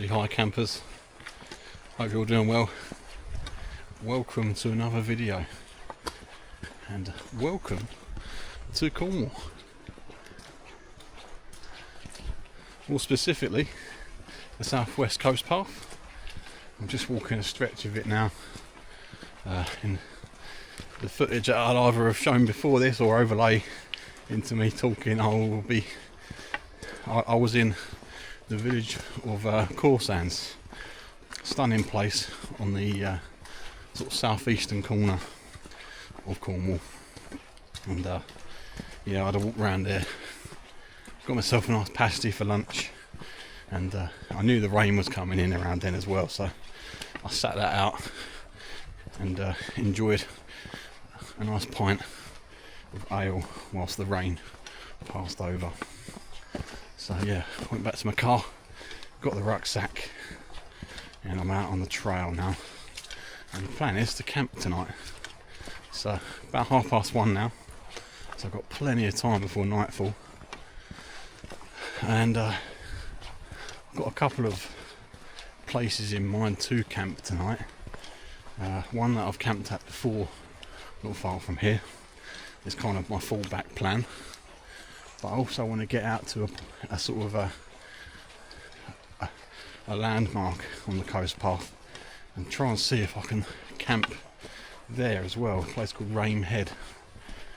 Hi campers, hope you're all doing well. Welcome to another video and welcome to Cornwall. More specifically the southwest coast path. I'm just walking a stretch of it now. In the footage that I'll either have shown before this or overlay into me talking, I was in the village of Cornwall, stunning place on the sort of southeastern corner of Cornwall, and yeah, I had a walk around there, got myself a nice pasty for lunch, and I knew the rain was coming in around then as well, so I sat that out and enjoyed a nice pint of ale whilst the rain passed over. So yeah, went back to my car, got the rucksack, and I'm out on the trail now. And the plan is to camp tonight. So about 1:30 now, so I've got plenty of time before nightfall. And I've got a couple of places in mind to camp tonight. One that I've camped at before, not far from here, is kind of my fallback plan. But I also want to get out to a sort of a landmark on the coast path and try and see if I can camp there as well. A place called Rame Head.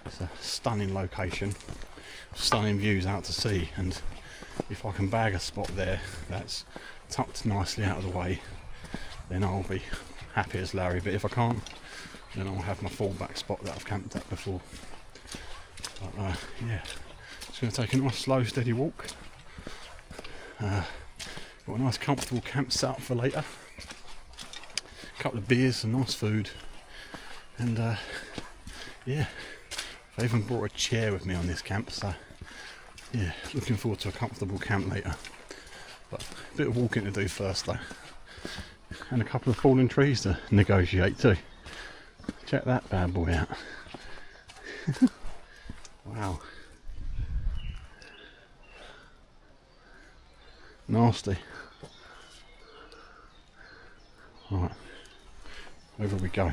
It's a stunning location, stunning views out to sea, and if I can bag a spot there that's tucked nicely out of the way, then I'll be happy as Larry. But if I can't, then I'll have my fallback spot that I've camped at before. But yeah, just going to take a nice slow steady walk. Got a nice comfortable camp set up for later, a couple of beers, some nice food, and yeah, I even brought a chair with me on this camp, so yeah, looking forward to a comfortable camp later. But a bit of walking to do first though, and a couple of fallen trees to negotiate too. Check that bad boy out. Wow. Nasty. Right, over we go.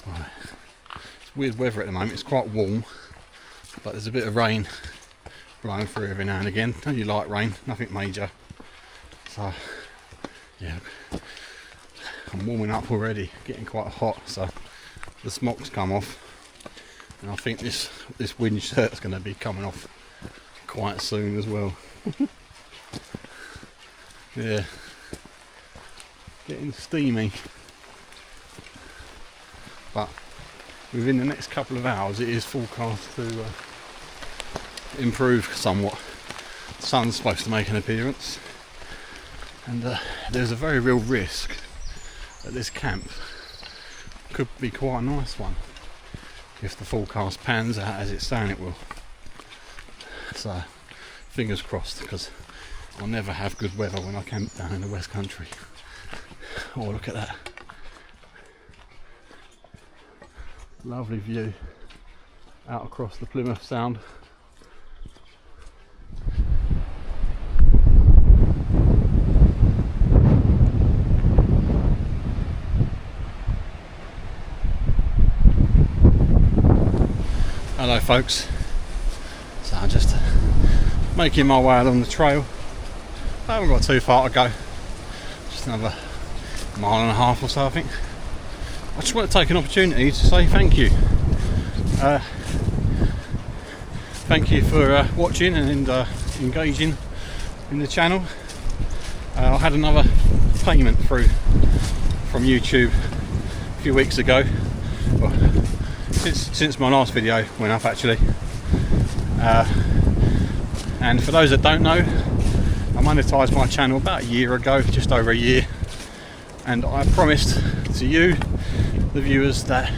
Right. It's weird weather at the moment, it's quite warm, but there's a bit of rain blowing through every now and again. Only light rain, nothing major. So yeah, I'm warming up already, getting quite hot, so the smock's come off, and I think this wind shirt's going to be coming off quite soon as well. Yeah, getting steamy, but within the next couple of hours it is forecast to improve somewhat. The sun's supposed to make an appearance, and there's a very real risk that this camp could be quite a nice one if the forecast pans out as it's saying it will. So fingers crossed, because I'll never have good weather when I camp down in the West Country. Oh, look at that. Lovely view out across the Plymouth Sound. Hello folks, so I'm just making my way along the trail. I haven't got too far to go, just another mile and a half or so I think. I just want to take an opportunity to say thank you. Thank you for watching and engaging in the channel. I had another payment through from YouTube a few weeks ago, well, since my last video went up actually. And for those that don't know, I monetised my channel about a year ago, just over a year, and I promised to you, the viewers, that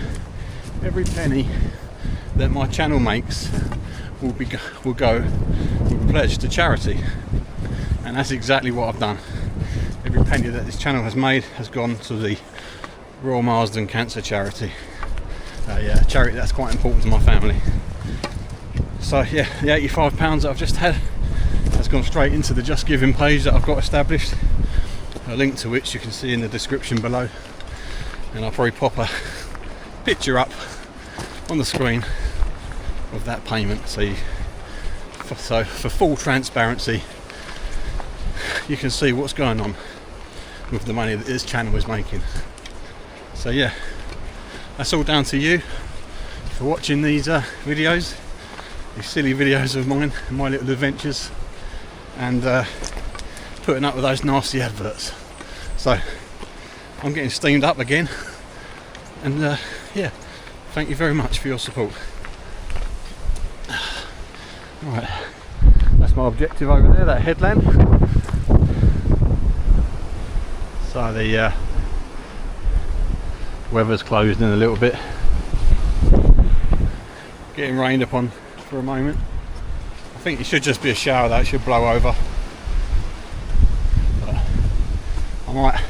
every penny that my channel makes will be pledged to charity, and that's exactly what I've done. Every penny that this channel has made has gone to the Royal Marsden Cancer Charity. Yeah, charity that's quite important to my family. So yeah, the £85 that I've just had has gone straight into the Just Giving page that I've got established, a link to which you can see in the description below, and I'll probably pop a picture up on the screen of that payment, so for full transparency you can see what's going on with the money that this channel is making. So yeah, that's all down to you for watching these videos, these silly videos of mine and my little adventures, and putting up with those nasty adverts. So I'm getting steamed up again, and yeah, thank you very much for your support. Right, that's my objective over there, that headland. So the weather's closed in a little bit, getting rained upon for a moment. I think it should just be a shower, that should blow over. But I might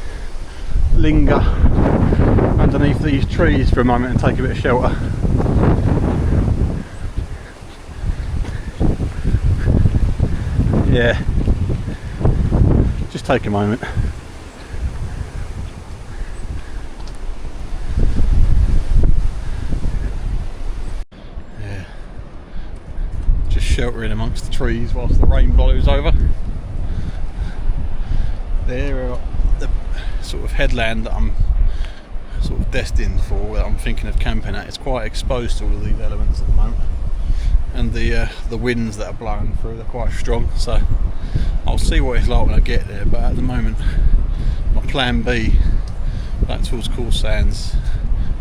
linger underneath these trees for a moment and take a bit of shelter. Yeah, just take a moment. Yeah, just sheltering amongst the trees whilst the rain blows over. There, the sort of headland that I'm sort of destined for, that I'm thinking of camping at, is quite exposed to all of these elements at the moment. And the winds that are blowing through, they're quite strong, so I'll see what it's like when I get there. But at the moment, my plan B back towards Cool Sands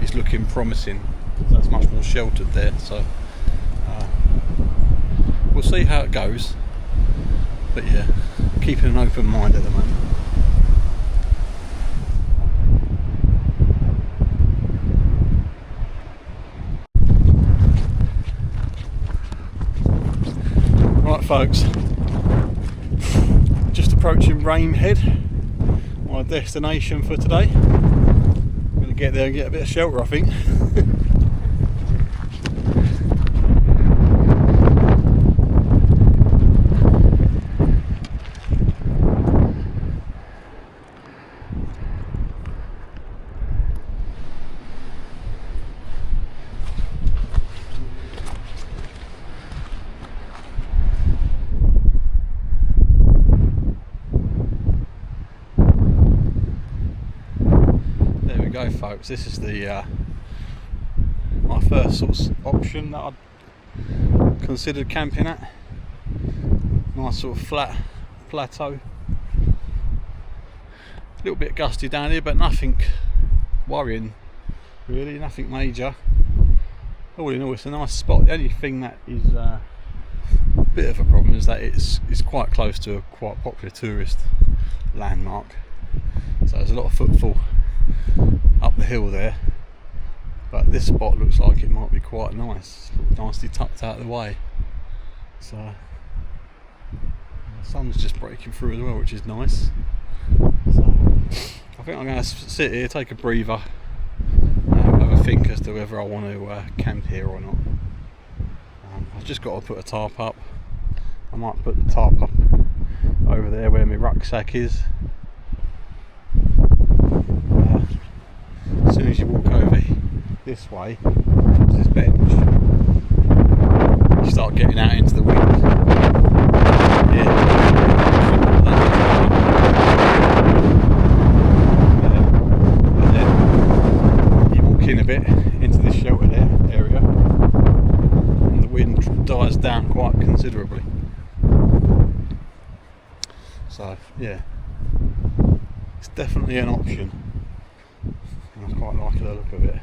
is looking promising, because that's much more sheltered there. So we'll see how it goes, but yeah, keeping an open mind at the moment. Right folks, just approaching Rainhead, my destination for today. I'm going to get there and get a bit of shelter, I think. Go folks, this is the my first sort of option that I'd considered camping at. Nice sort of flat plateau, a little bit gusty down here, but nothing worrying really, nothing major. All in all, it's a nice spot. The only thing that is a bit of a problem is that it's quite close to a quite popular tourist landmark, so there's a lot of footfall up the hill there, but this spot looks like it might be quite nice, nicely tucked out of the way. So the sun's just breaking through as well, which is nice. So I think I'm going to sit here, take a breather, have a think as to whether I want to camp here or not. I've just got to put a tarp up. I might put the tarp up over there where my rucksack is. As soon as you walk over this way, there's this bench. you start getting out into the wind. And then you walk in a bit into this sheltered area, and the wind dies down quite considerably. So yeah, it's definitely an option, and I quite like the look of it.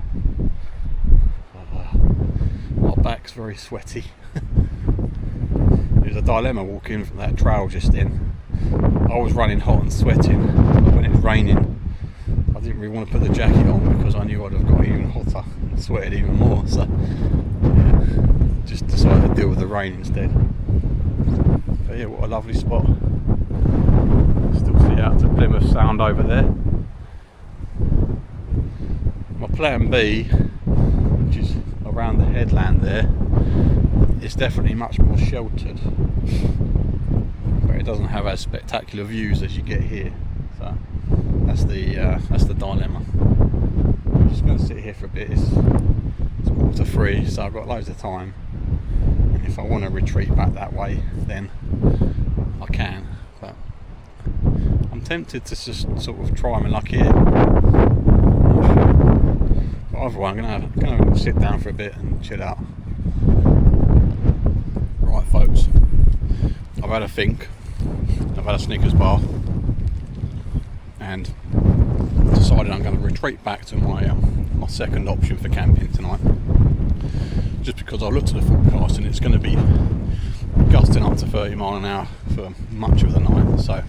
My back's very sweaty. It was a dilemma walking from that trail just in. I was running hot and sweating, but when it was raining I didn't really want to put the jacket on because I knew I'd have got even hotter and sweated even more, so yeah, just decided to deal with the rain instead. But yeah, what a lovely spot. Still see out to Plymouth Sound over there. My plan B, which is around the headland there, is definitely much more sheltered, but it doesn't have as spectacular views as you get here. So that's the dilemma. I'm just going to sit here for a bit. It's 2:45, so I've got loads of time, and if I want to retreat back that way then I can, but I'm tempted to just sort of try my luck here. But either way, I'm going to sit down for a bit and chill out. Right folks, I've had a think, I've had a Snickers bar, and decided I'm going to retreat back to my second option for camping tonight, just because I looked at the forecast and it's going to be gusting up to 30 mile an hour for much of the night. So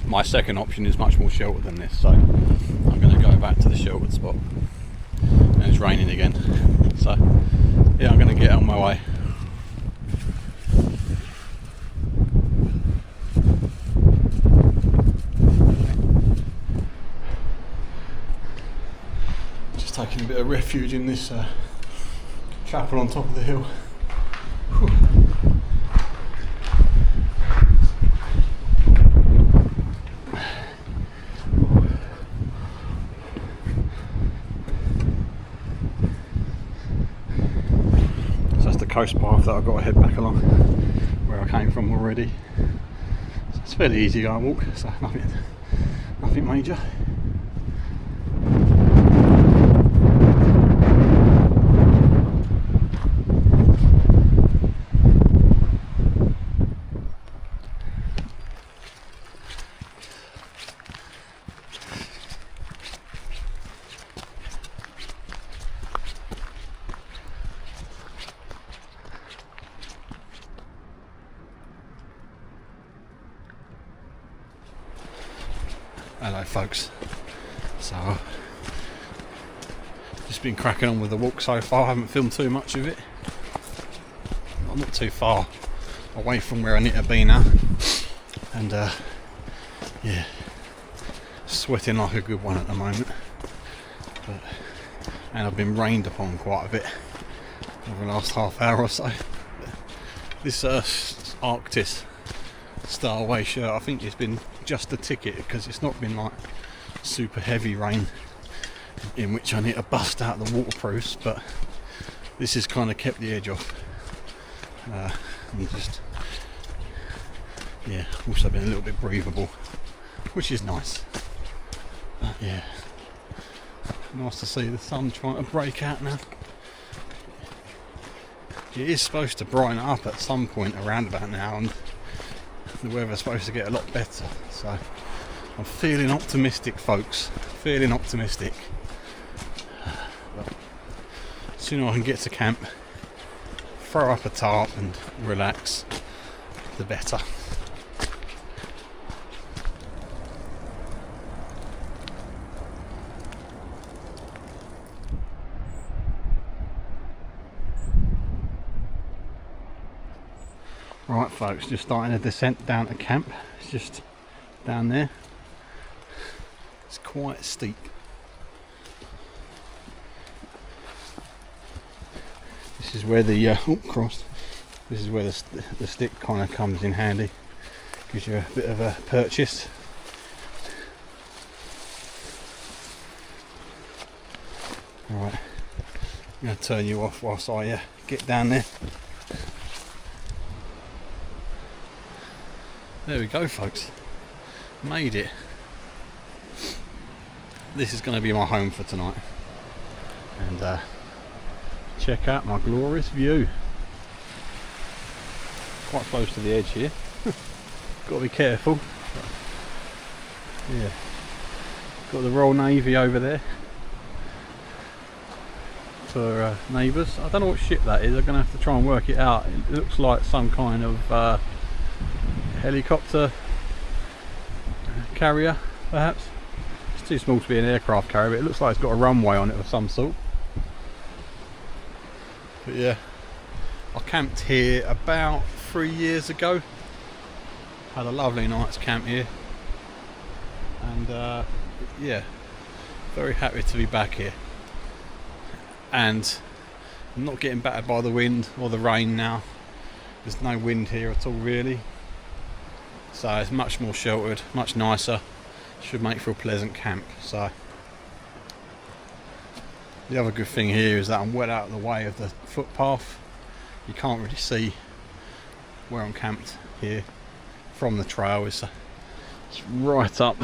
my second option is much more sheltered than this, so I'm going to go back to the sheltered spot, and it's raining again, so yeah, I'm going to get on my way. Just taking a bit of refuge in this chapel on top of the hill. Whew. Coast path that I've got to head back along where I came from already. So it's fairly easy to walk, so nothing major. Hello folks, so just been cracking on with the walk so far. I haven't filmed too much of it. I'm not too far away from where I need to be now, and yeah, sweating like a good one at the moment, and I've been rained upon quite a bit over the last half hour or so. This Arctis Starway shirt, I think it's been just a ticket because it's not been like super heavy rain in which I need to bust out the waterproofs, but this has kind of kept the edge off, and just yeah, also been a little bit breathable, which is nice. But yeah, nice to see the sun trying to break out now. It is supposed to brighten up at some point around about now, and the weather's supposed to get a lot better, so I'm feeling optimistic folks, feeling optimistic. But the sooner I can get to camp, throw up a tarp and relax, the better. Right folks, just starting a descent down to camp. It's just down there. It's quite steep. This is where the This is where the stick kind of comes in handy. Gives you a bit of a purchase. Right, I'm going to turn you off whilst I get down there. There we go, folks. Made it. This is going to be my home for tonight. And check out my glorious view. Quite close to the edge here. Got to be careful. Yeah. Got the Royal Navy over there for neighbours. I don't know what ship that is. I'm going to have to try and work it out. It looks like some kind of helicopter carrier, perhaps. It's too small to be an aircraft carrier, but it looks like it's got a runway on it of some sort. But yeah, I camped here about 3 years ago. Had a lovely night's camp here, and yeah, very happy to be back here. And I'm not getting battered by the wind or the rain now. There's no wind here at all, really. So it's much more sheltered, much nicer. Should make for a pleasant camp. So the other good thing here is that I'm well out of the way of the footpath. You can't really see where I'm camped here from the trail. It's right up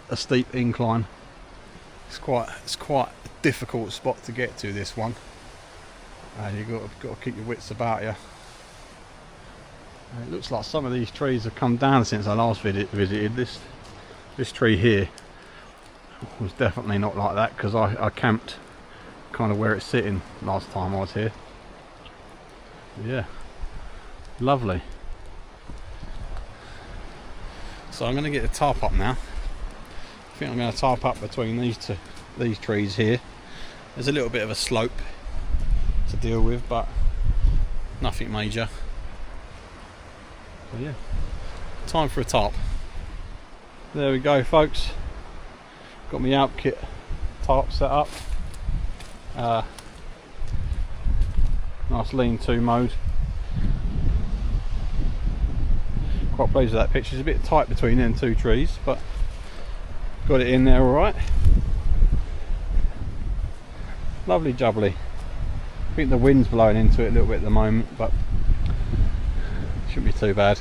a steep incline. It's quite a difficult spot to get to, this one, and you've got to keep your wits about you. It looks like some of these trees have come down since I last visited. This tree here was definitely not like that, because I camped kind of where it's sitting last time I was here. Yeah, lovely. So I'm going to get the tarp up now. I think I'm going to tarp up between these trees here. There's a little bit of a slope to deal with, but nothing major. So yeah, time for a tarp. There we go, folks. Got my Alp kit tarp set up. Nice lean-to mode. Quite pleased with that picture. It's a bit tight between them two trees, but got it in there all right. Lovely jubbly. I think the wind's blowing into it a little bit at the moment, but shouldn't be too bad.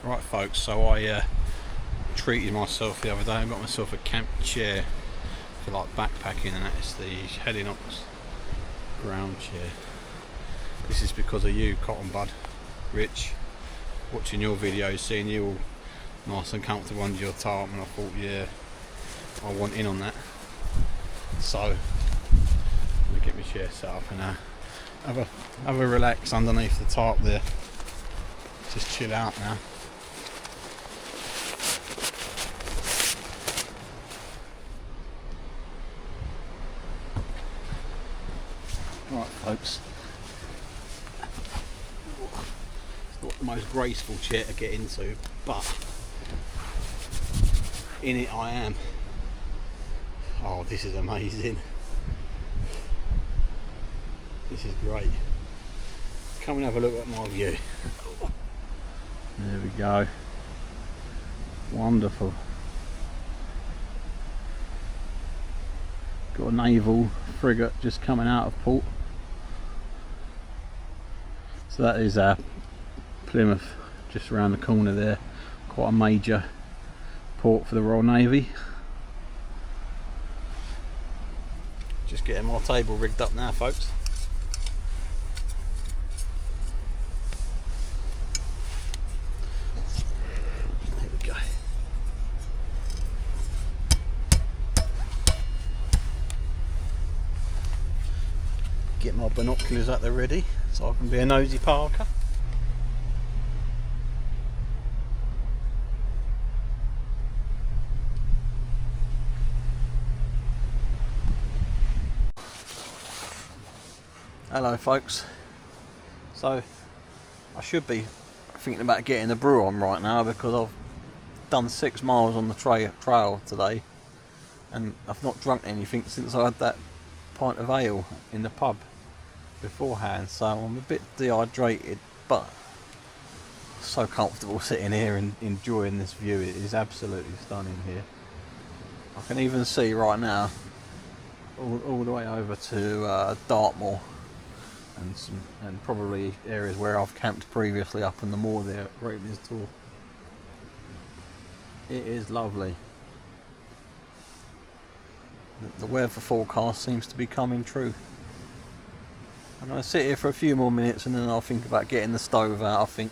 Right, folks, so I treated myself the other day. I got myself a camp chair for like backpacking, and that is the Helinox ground chair. This is because of you, Cotton Bud Rich, watching your videos, seeing you all nice and comfortable under your tarp, and I thought, yeah, I want in on that. So I'm gonna get my chair set up and have a relax underneath the tarp there. Just chill out now. Right, folks, it's not the most graceful chair to get into, but in it I am. Oh, this is amazing. This is great. Come and have a look at my view. There we go. Wonderful. Got a naval frigate just coming out of port. So that is our Plymouth just around the corner there. Quite a major port for the Royal Navy. Just getting my table rigged up now, folks. There we go. Get my binoculars up there ready so I can be a nosy parker. Hello, folks. So I should be thinking about getting the brew on right now, because I've done 6 miles on the trail today and I've not drunk anything since I had that pint of ale in the pub beforehand, so I'm a bit dehydrated, but So comfortable sitting here and enjoying this view. It is absolutely stunning here. I can even see right now all the way over to Dartmoor and probably areas where I've camped previously up on the moor there at Great Tor. It is lovely. The weather forecast seems to be coming true. I'm going to sit here for a few more minutes and then I'll think about getting the stove out, I think.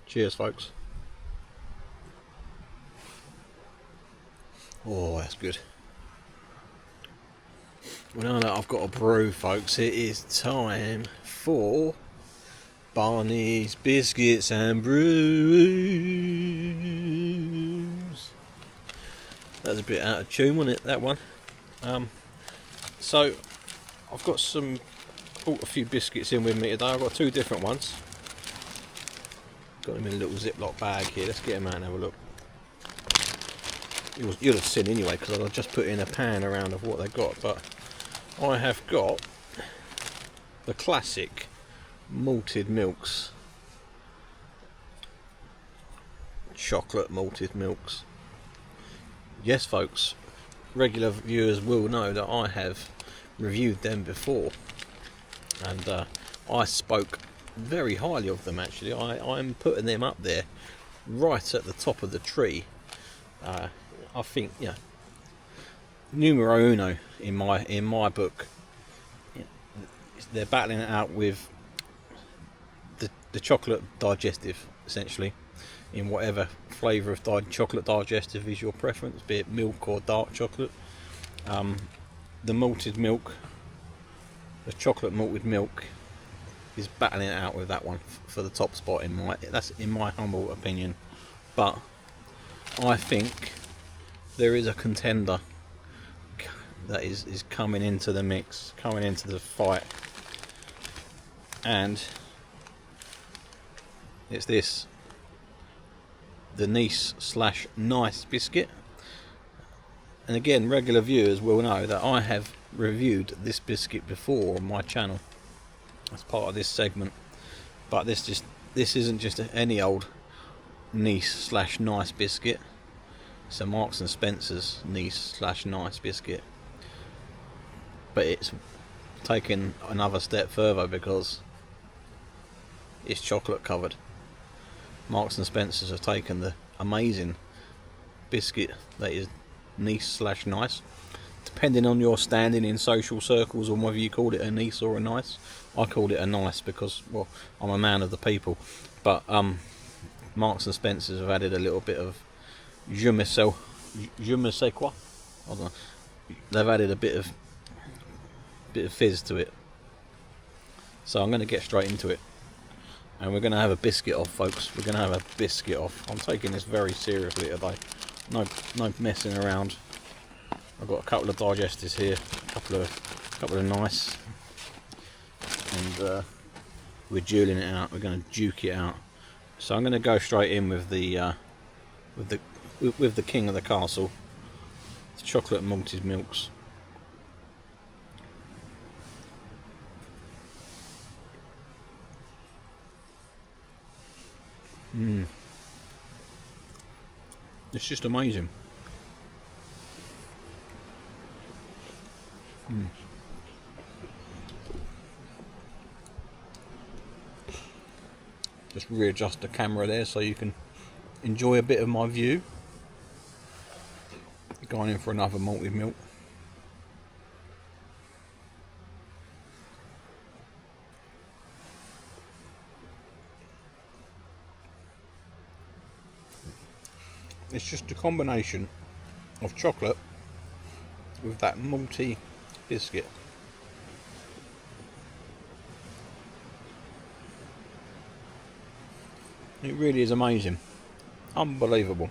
Cheers, folks. Oh, that's good. Well, now that I've got a brew, folks, it is time for Barneys, Biscuits and Brews. That was a bit out of tune, wasn't it, that one? So, I've got bought a few biscuits in with me today. I've got two different ones. Got them in a little Ziploc bag here. Let's get them out and have a look. You'll have seen anyway, because I'll just put in a pan around of what they've got. But I have got the classic malted milks. Chocolate malted milks. Yes, folks, regular viewers will know that I have reviewed them before. And I spoke very highly of them, actually. I'm putting them up there right at the top of the tree. I think, yeah, numero uno in my book. They're battling it out with the chocolate digestive, essentially, in whatever flavour of chocolate digestive is your preference, be it milk or dark chocolate. The malted milk, the chocolate malted milk, is battling it out with that one for the top spot that's in my humble opinion. But I think there is a contender that is coming into the mix, coming into the fight, and it's the Nice/Nice biscuit. And again, regular viewers will know that I have reviewed this biscuit before on my channel as part of this segment. But this isn't just any old Nice/Nice biscuit. It's a Marks and Spencer's Nice/Nice biscuit, but it's taken another step further because it's chocolate covered. Marks and Spencer's have taken the amazing biscuit that is Nice/Nice. Depending on your standing in social circles on whether you call it a Nice or a Nice, I called it a Nice because, well, I'm a man of the people. But Marks and Spencer's have added a little bit of je me sais quoi. I don't know. They've added a bit of fizz to it. So I'm going to get straight into it, and we're going to have a biscuit off, folks. We're going to have a biscuit off. I'm taking this very seriously today. No messing around. I've got a couple of digestives here, a couple of nice, and we're dueling it out. We're going to duke it out. So I'm going to go straight in with the king of the castle, the chocolate malted milks. It's just amazing. Just readjust the camera there so you can enjoy a bit of my view. Going in for another malted milk. It's just a combination of chocolate with that malty biscuit. It really is amazing. Unbelievable.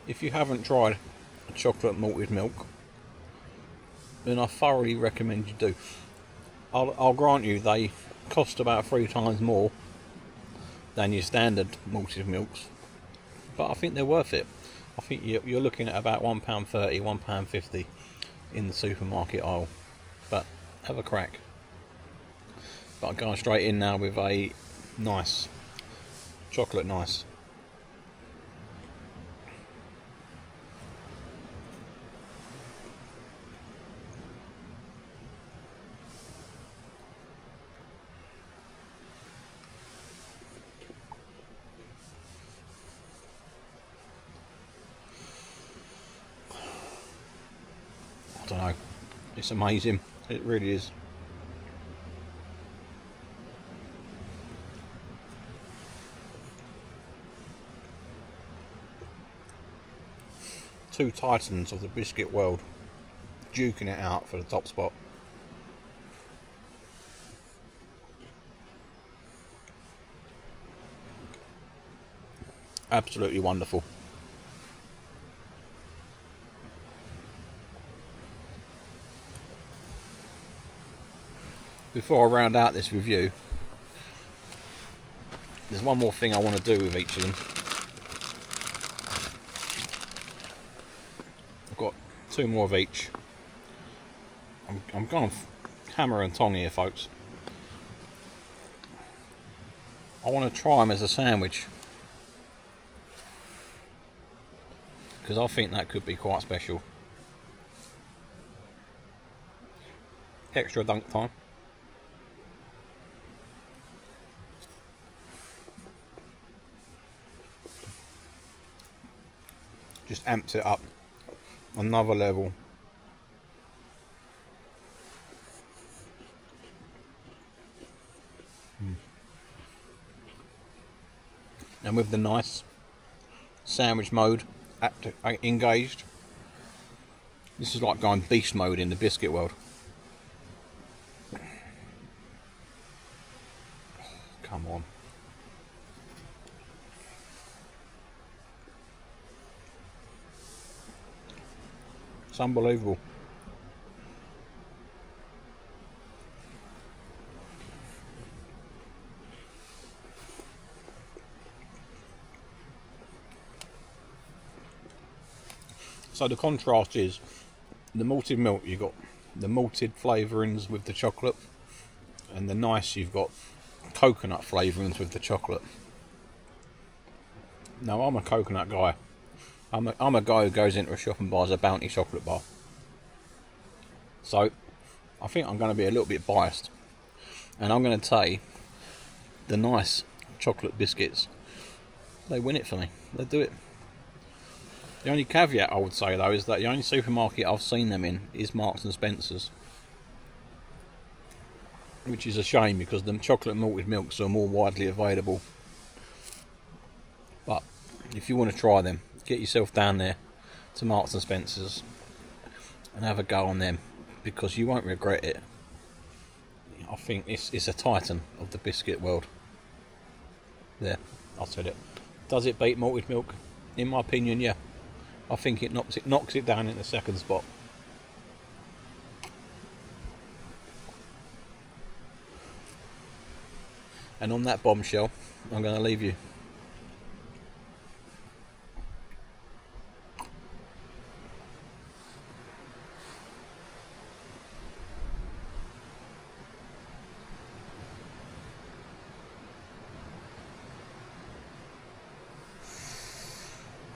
If you haven't tried a chocolate malted milk, then I thoroughly recommend you do. I'll grant you they cost about 3 times more than your standard malted milks, but I think they're worth it. I think you're looking at about £1.30, £1.50 in the supermarket aisle, but have a crack. But I'm going straight in now with a nice chocolate nice. I don't know, it's amazing, it really is. Two titans of the biscuit world duking it out for the top spot. Absolutely wonderful. Before I round out this review, there's one more thing I want to do with each of them. I've got 2 more of each. I'm going hammer and tong here, folks. I want to try them as a sandwich, because I think that could be quite special. Extra dunk time. Just amps it up another level. And with the nice sandwich mode engaged, this is like going beast mode in the biscuit world. Come on. It's unbelievable. So the contrast is the malted milk, you've got the malted flavourings with the chocolate, and the nice, you've got coconut flavourings with the chocolate. Now I'm a coconut guy. I'm a guy who goes into a shop and buys a Bounty chocolate bar. So I think I'm going to be a little bit biased, and I'm going to say the nice chocolate biscuits, they win it for me. They do it. The only caveat I would say though is that the only supermarket I've seen them in is Marks and Spencer's, which is a shame because the chocolate malted milks are more widely available. But if you want to try them, get yourself down there to Marks and Spencer's and have a go on them, because you won't regret it. I think it's a titan of the biscuit world. There, I said it. Does it beat malted milk? In my opinion, yeah. I think it knocks it down in the second spot. And on that bombshell, I'm going to leave you.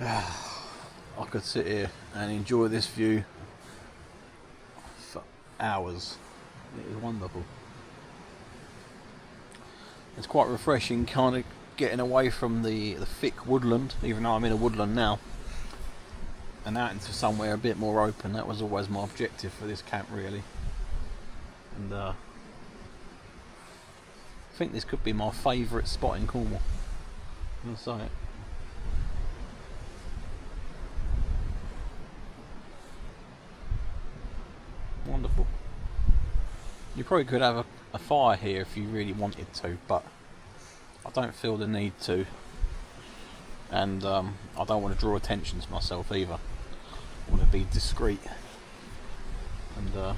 I could sit here and enjoy this view for hours. It is wonderful. It's quite refreshing, kind of getting away from the thick woodland, even though I'm in a woodland now, and out into somewhere a bit more open. That was always my objective for this camp, really. And I think this could be my favourite spot in Cornwall. I'm going to say it. You probably could have a fire here if you really wanted to, but I don't feel the need to, and I don't want to draw attention to myself either. I want to be discreet, and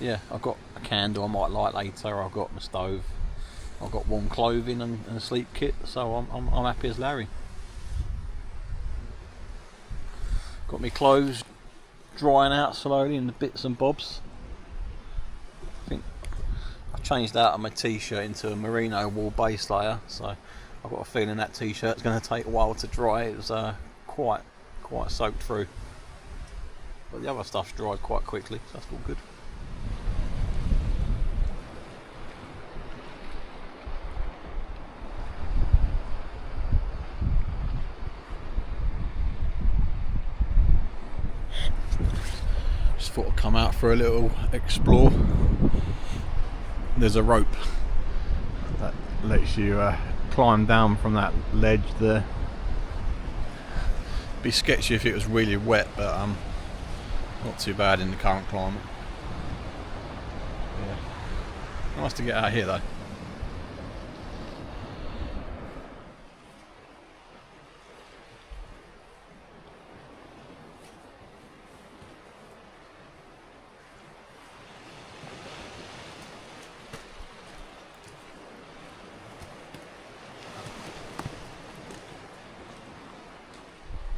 yeah, I've got a candle I might light later. I've got my stove, I've got warm clothing and a sleep kit, so I'm happy as Larry. Got my clothes drying out slowly in the bits and bobs. I think I've changed out of my t-shirt into a merino wool base layer, so I've got a feeling that t-shirt's going to take a while to dry. It was quite soaked through, but the other stuff's dried quite quickly, so that's all good. Just thought I'd come out for a little explore. There's a rope that lets you climb down from that ledge there. Be sketchy if it was really wet, but not too bad in the current climate. Yeah. Nice to get out here though.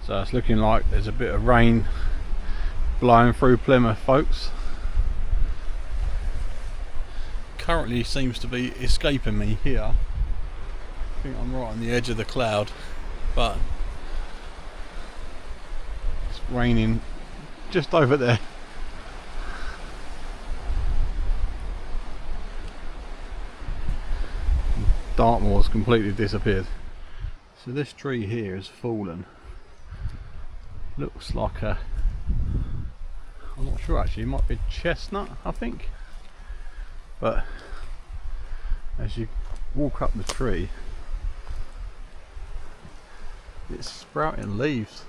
So it's looking like there's a bit of rain blowing through Plymouth, folks. Currently seems to be escaping me here. I think I'm right on the edge of the cloud, but it's raining just over there. Dartmoor's completely disappeared. So this tree here has fallen. Looks like I'm not sure actually, it might be chestnut, I think. But as you walk up the tree, it's sprouting leaves,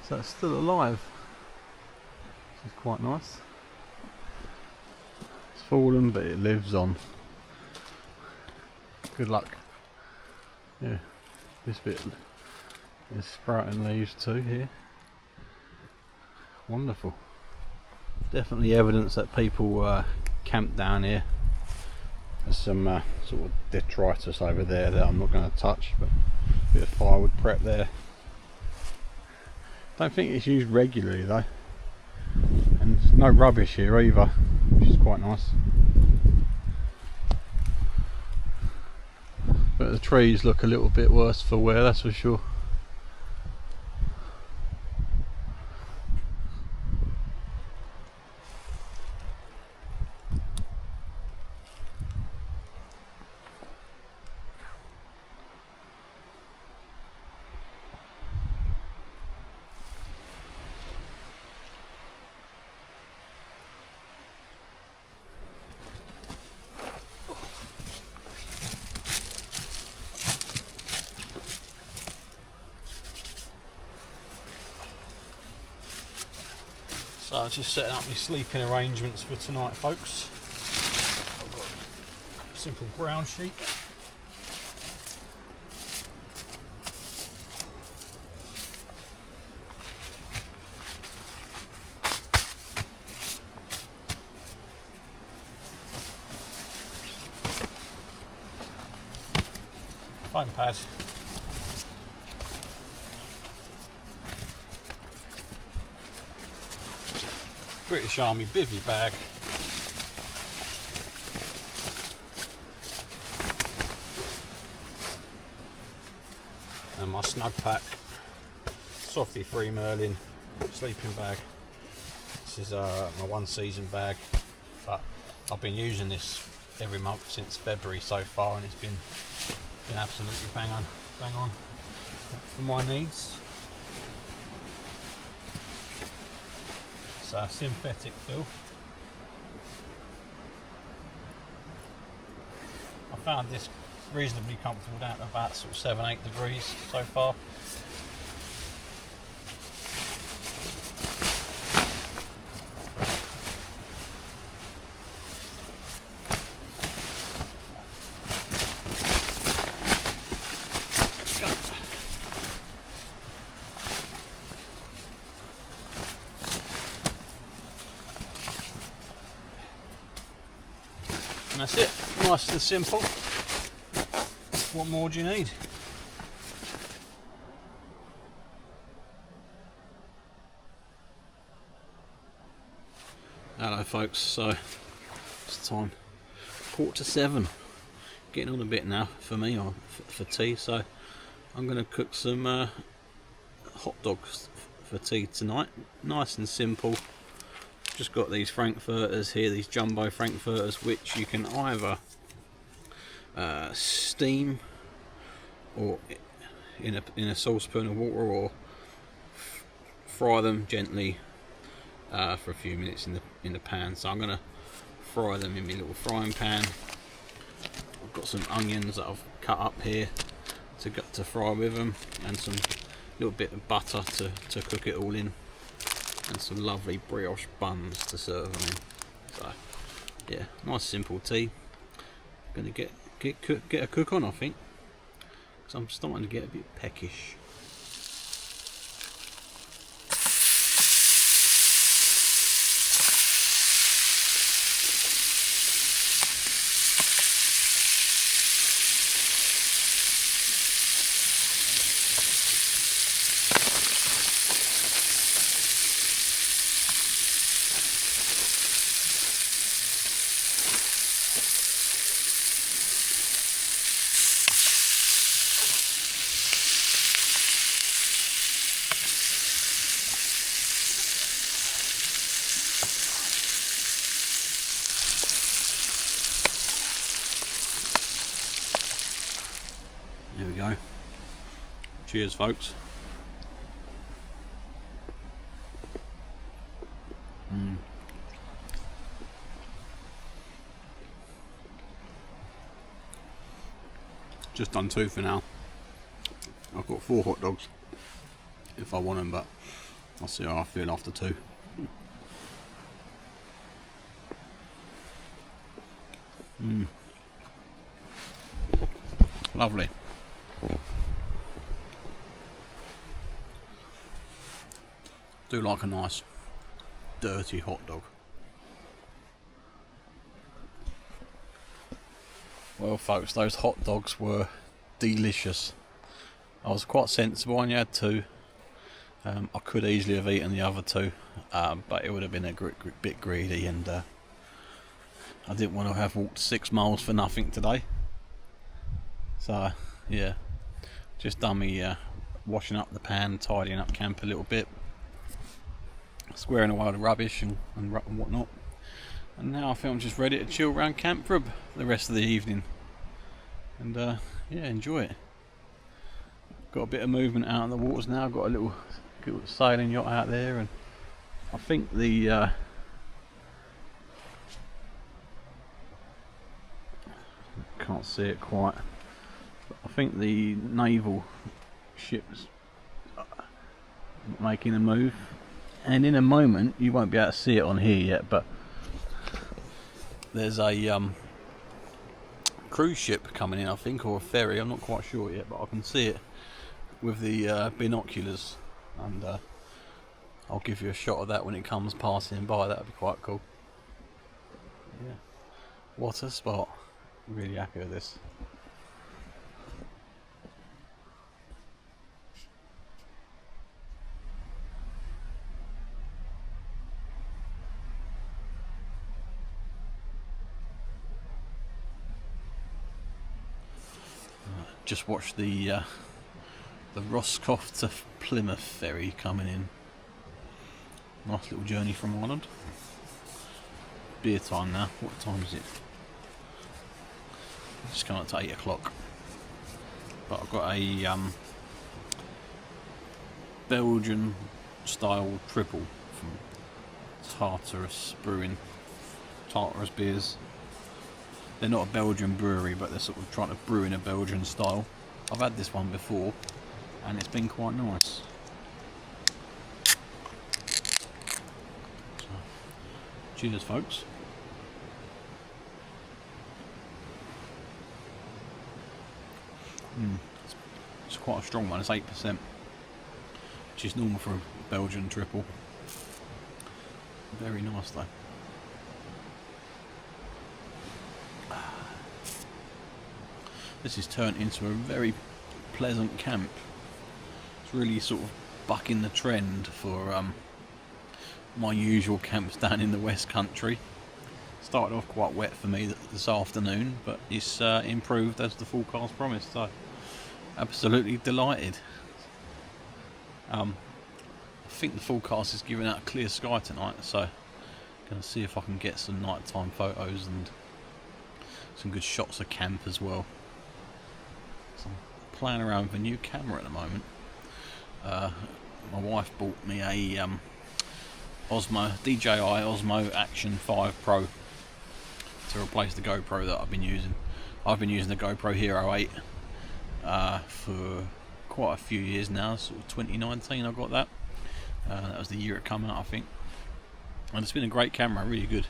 so it's still alive, which is quite nice. It's fallen, but it lives on. Good luck. Yeah, this bit is sprouting leaves too here. Wonderful. Definitely evidence that people camp down here. There's some sort of detritus over there that I'm not going to touch, but a bit of firewood prep there. Don't think it's used regularly though, and there's no rubbish here either, which is quite nice. But the trees look a little bit worse for wear, that's for sure. So I'm just setting up my sleeping arrangements for tonight, folks. I've got a simple ground sheet. Foam pad. British Army bivvy bag. And my snug pack, Softy Free Merlin sleeping bag. This is my one season bag, but I've been using this every month since February so far, and it's been absolutely bang on for my needs. It's synthetic fill. I found this reasonably comfortable down to about sort of 7-8 degrees so far. And that's it. Nice and simple. What more do you need? Hello folks, so it's time 6:45. Getting on a bit now for me, or for tea, so I'm going to cook some hot dogs for tea tonight. Nice and simple. Just got these frankfurters here, these jumbo frankfurters, which you can either steam or in a saucepan of water, or fry them gently for a few minutes in the pan. So I'm going to fry them in my little frying pan. I've got some onions that I've cut up here to fry with them, and some little bit of butter to cook it all in, and some lovely brioche buns to serve them in. So yeah, nice simple tea. Gonna get a cook on, I think, because I'm starting to get a bit peckish. There we go. Cheers, folks. Just done 2 for now. I've got 4 hot dogs if I want them, but I'll see how I feel after 2. Lovely. Do like a nice dirty hot dog. Well folks, those hot dogs were delicious. I was quite sensible, I only had 2. I could easily have eaten the other 2, but it would have been a bit greedy, and I didn't want to have walked 6 miles for nothing today. So yeah, just done me washing up the pan, tidying up camp a little bit, squaring away the rubbish and whatnot, and now I feel I'm just ready to chill around camp for the rest of the evening, and yeah, enjoy it. Got a bit of movement out in the waters now. Got a little sailing yacht out there, and I think the can't see it quite, but I think the naval ship's making a move, and in a moment, you won't be able to see it on here yet, but there's a cruise ship coming in, I think, or a ferry, I'm not quite sure yet, but I can see it with the binoculars, and I'll give you a shot of that when it comes passing by. That'll be quite cool. Yeah, what a spot. Really happy with this. Just watched the Roscoff to Plymouth ferry coming in. Nice little journey from Ireland. Beer time now. What time is it? It's coming up to 8 o'clock. But I've got a Belgian style triple from Tartarus Brewing. Tartarus beers. They're not a Belgian brewery, but they're sort of trying to brew in a Belgian style. I've had this one before, and it's been quite nice. So, cheers, folks. It's quite a strong one. It's 8%, which is normal for a Belgian triple. Very nice though. This has turned into a very pleasant camp. It's really sort of bucking the trend for my usual camps down in the West Country. Started off quite wet for me this afternoon, but it's improved as the forecast promised, so absolutely delighted. I think the forecast is giving out a clear sky tonight, so going to see if I can get some nighttime photos and some good shots of camp as well. So I'm playing around with a new camera at the moment. My wife bought me a DJI Osmo Action 5 Pro to replace the GoPro that I've been using. I've been using the GoPro Hero 8 for quite a few years now. Sort of 2019 I got that. That was the year it came out, I think. And it's been a great camera, really good.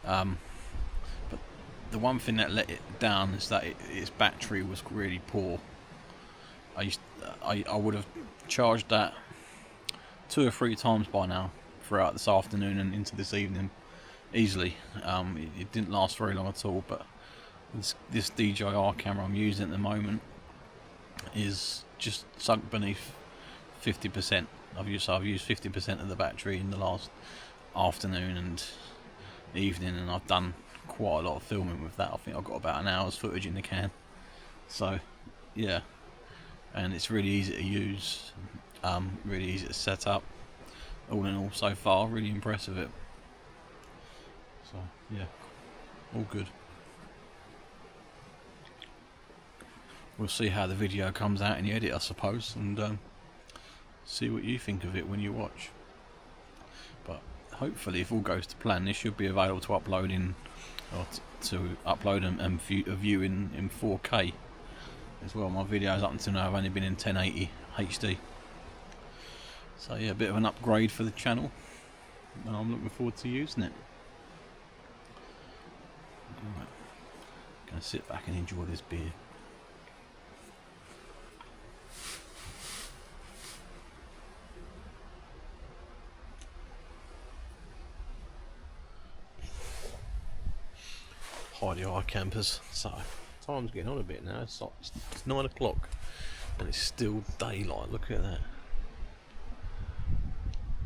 But the one thing that let it down is that its battery was really poor. I would have charged that 2 or 3 times by now throughout this afternoon and into this evening easily. It didn't last very long at all, but this DJI camera I'm using at the moment is just sunk beneath 50%. I've used 50% of the battery in the last afternoon and evening, and I've done quite a lot of filming with that. I think I've got about an hour's footage in the can. So yeah, and it's really easy to use, really easy to set up. All in all, so far, really impressed with it. So yeah, all good. We'll see how the video comes out in the edit, I suppose, and see what you think of it when you watch. But hopefully, if all goes to plan, this should be available to upload and view in 4K as well. My videos up until now have only been in 1080 HD. So yeah, a bit of an upgrade for the channel, and I'm looking forward to using it. Right. Gonna sit back and enjoy this beer. Hi campers. So time's getting on a bit now. It's 9 o'clock and it's still daylight. Look at that.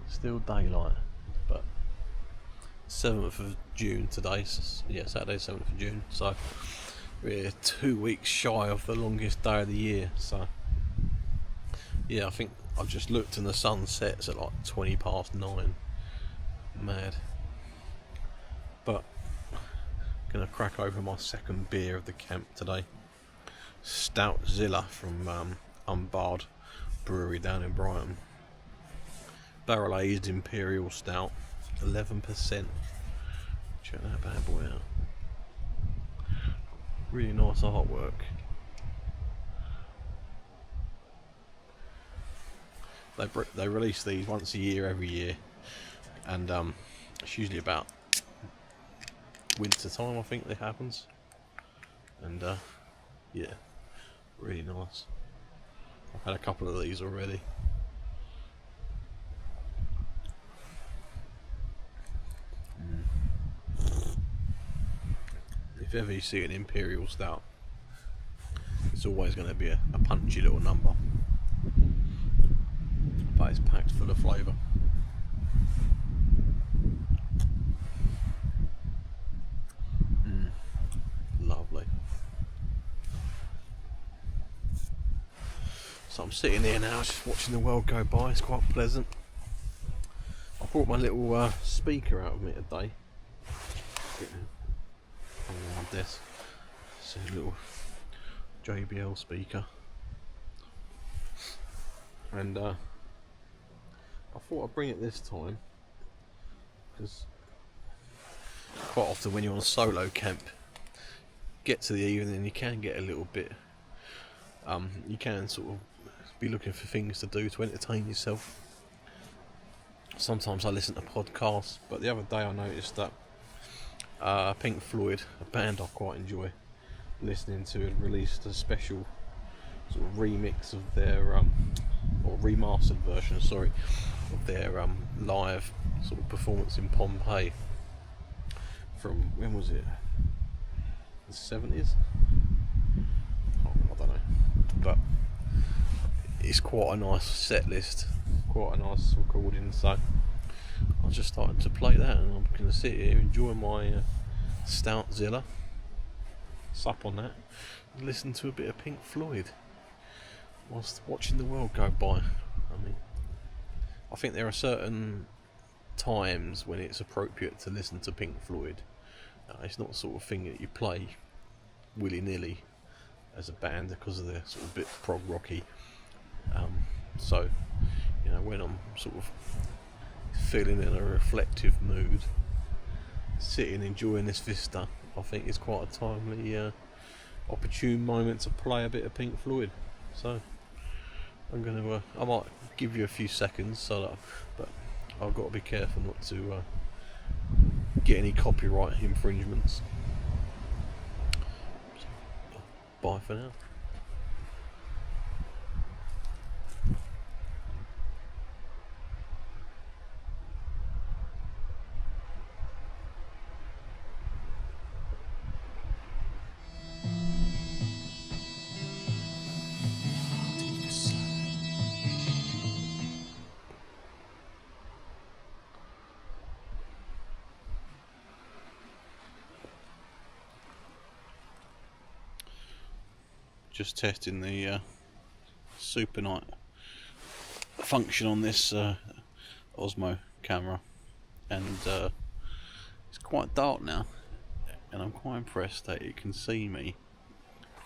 Still daylight. But 7th of June today. Yeah, Saturday 7th of June. So we're 2 weeks shy of the longest day of the year. So yeah, I think I've just looked and the sun sets at like 20 past 9. Mad. But gonna crack over my second beer of the camp today. Stoutzilla from Unbarred Brewery down in Brighton. Barrel aged imperial stout, 11%. Check that bad boy out. Really nice artwork. They release these once a year, every year, and it's usually about winter time, I think, that happens. And yeah, really nice. I've had a couple of these already. If ever you see an imperial stout, it's always going to be a punchy little number, but it's packed full of flavour. Lovely. So I'm sitting here now just watching the world go by. It's quite pleasant. I brought my little speaker out with me today on my desk. It's a little JBL speaker, and I thought I'd bring it this time because quite often when you're on a solo camp, get to the evening, you can get a little bit you can sort of be looking for things to do to entertain yourself. Sometimes I listen to podcasts, but the other day I noticed that Pink Floyd, a band I quite enjoy listening to, had released a special sort of remix of their or remastered version, sorry, of their live sort of performance in Pompeii from, when was it? The 70s? I it's quite a nice set list, quite a nice recording, so I just started to play that, and I'm going to sit here, enjoy my Stoutzilla, sup on that, and listen to a bit of Pink Floyd whilst watching the world go by. I mean, I think there are certain times when it's appropriate to listen to Pink Floyd. It's not the sort of thing that you play willy-nilly as a band because of their sort of bit prog rocky. So, you know, when I'm sort of feeling in a reflective mood, sitting enjoying this vista, I think it's quite a timely, opportune moment to play a bit of Pink Floyd. So I'm gonna, I might give you a few seconds, so that, but I've got to be careful not to get any copyright infringements. So, bye for now. Just testing the super night function on this Osmo camera, and it's quite dark now, and I'm quite impressed that it can see me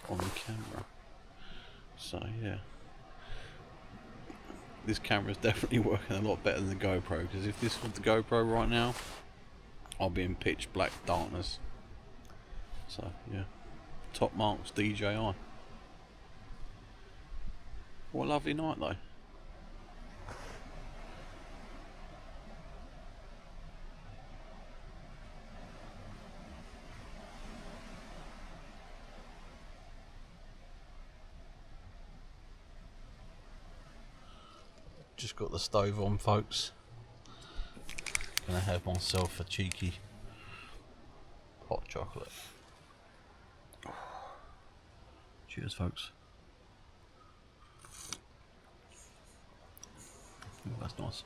on the camera. So yeah, this camera is definitely working a lot better than the GoPro, because if this was the GoPro right now, I'll be in pitch black darkness. So yeah, top marks DJI. What a lovely night though. Just got the stove on, folks. Gonna have myself a cheeky hot chocolate. Cheers, folks. Oh, that's nice.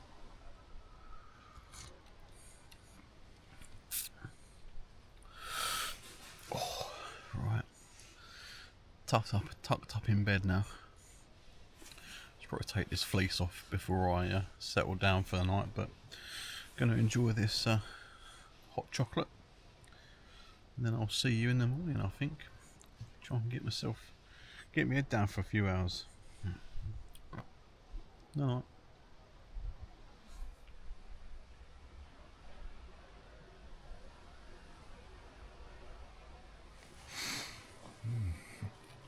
Oh, right. Tucked up in bed now. Should probably take this fleece off before I settle down for the night, but going to enjoy this hot chocolate, and then I'll see you in the morning. I think try and get my head down for a few hours. No.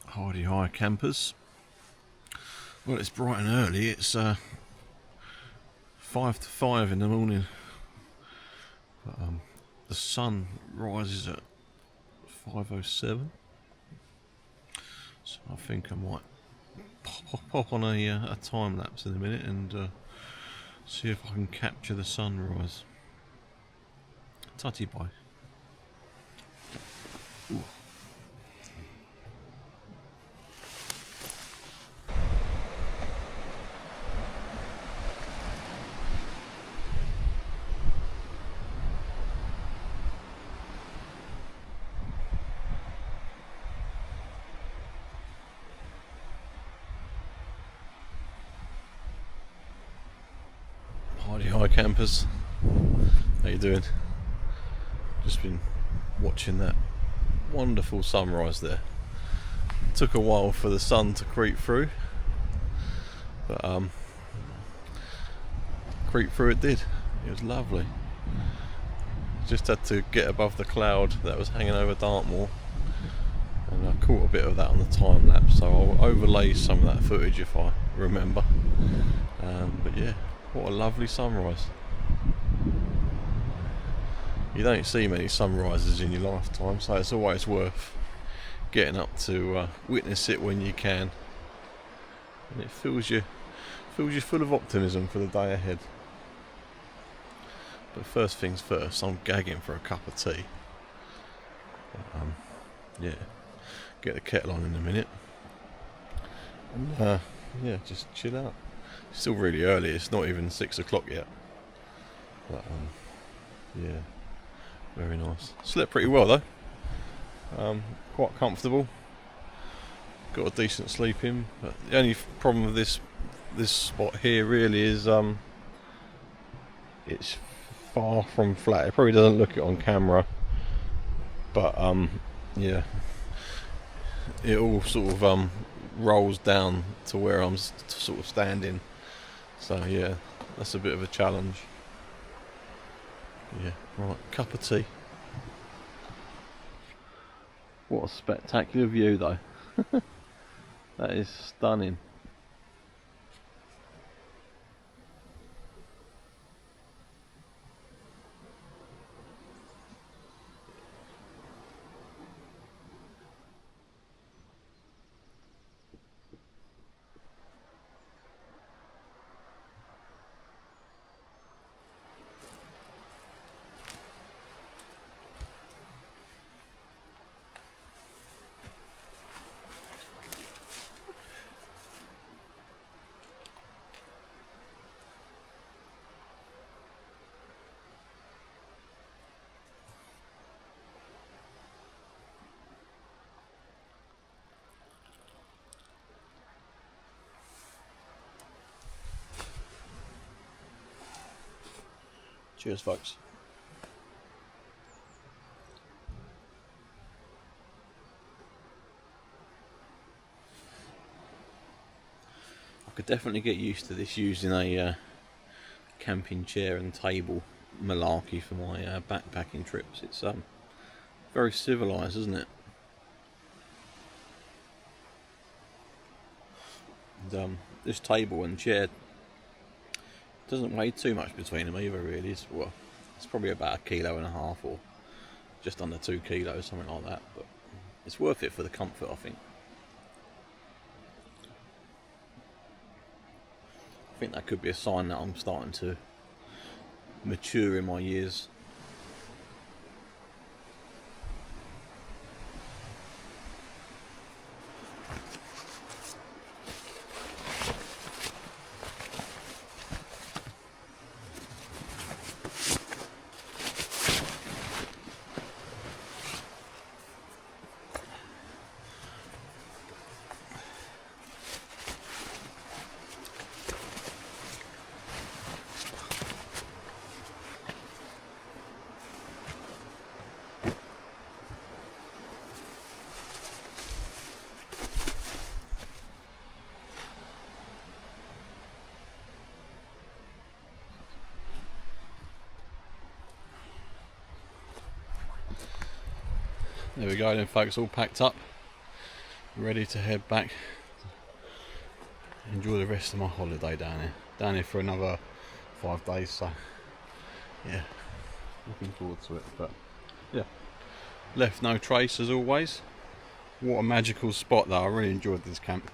Hardy hi campers. Well, it's bright and early. It's 5 to 5 in the morning. But, the sun rises at 5:07. So I think I might pop on a time lapse in a minute and see if I can capture the sunrise. Tutty bye. Ooh. Hi campers, how you doing? Just been watching that wonderful sunrise there. Took a while for the sun to creep through, but creep through it did. It was lovely. Just had to get above the cloud that was hanging over Dartmoor, and I caught a bit of that on the time lapse, so I'll overlay some of that footage if I remember. But yeah, what a lovely sunrise. You don't see many sunrises in your lifetime, so it's always worth getting up to witness it when you can, and it fills you full of optimism for the day ahead. But first things first, I'm gagging for a cup of tea. Yeah, get the kettle on in a minute, and yeah, just chill out. It's still really early, it's not even 6 o'clock yet. But yeah, very nice. Slept pretty well though. Quite comfortable. Got a decent sleep in. But the only problem with this spot here really is it's far from flat. It probably doesn't look it on camera, but yeah, it all sort of rolls down to where I'm sort of standing. So yeah, that's a bit of a challenge. Yeah, right, cup of tea. What a spectacular view though. That is stunning. Cheers, folks. I could definitely get used to this using a camping chair and table malarkey for my backpacking trips. It's very civilised, isn't it? And this table and chair doesn't weigh too much between them either, really. It's probably about 1.5 kilos or just under 2 kilos, something like that. But it's worth it for the comfort, I think. I think that could be a sign that I'm starting to mature in my years. There we go then, folks, all packed up, ready to head back. Enjoy the rest of my holiday down here for another 5 days, so yeah, looking forward to it. But yeah, left no trace as always. What a magical spot though. I really enjoyed this camp,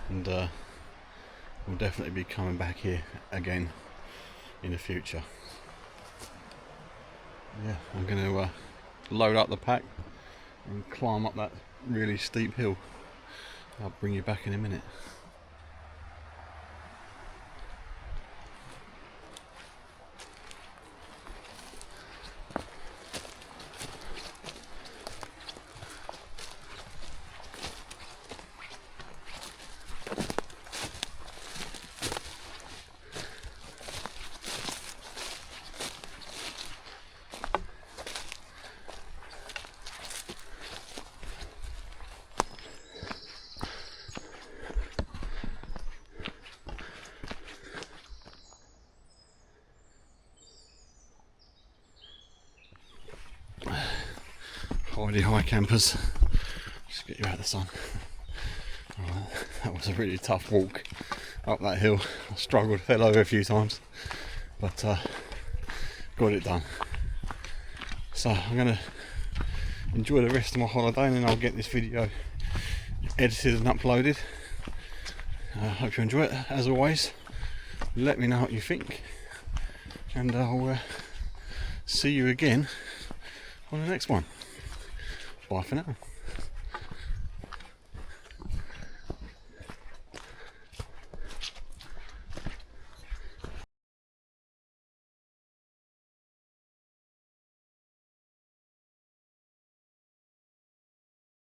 and we'll definitely be coming back here again in the future. Yeah, I'm going to load up the pack and climb up that really steep hill. I'll bring you back in a minute. Already high campers, just get you out of the sun. Right, that was a really tough walk up that hill. I struggled, fell over a few times, but got it done. So I'm going to enjoy the rest of my holiday, and then I'll get this video edited and uploaded. I hope you enjoy it. As always, let me know what you think, and I'll see you again on the next one. Bye for now.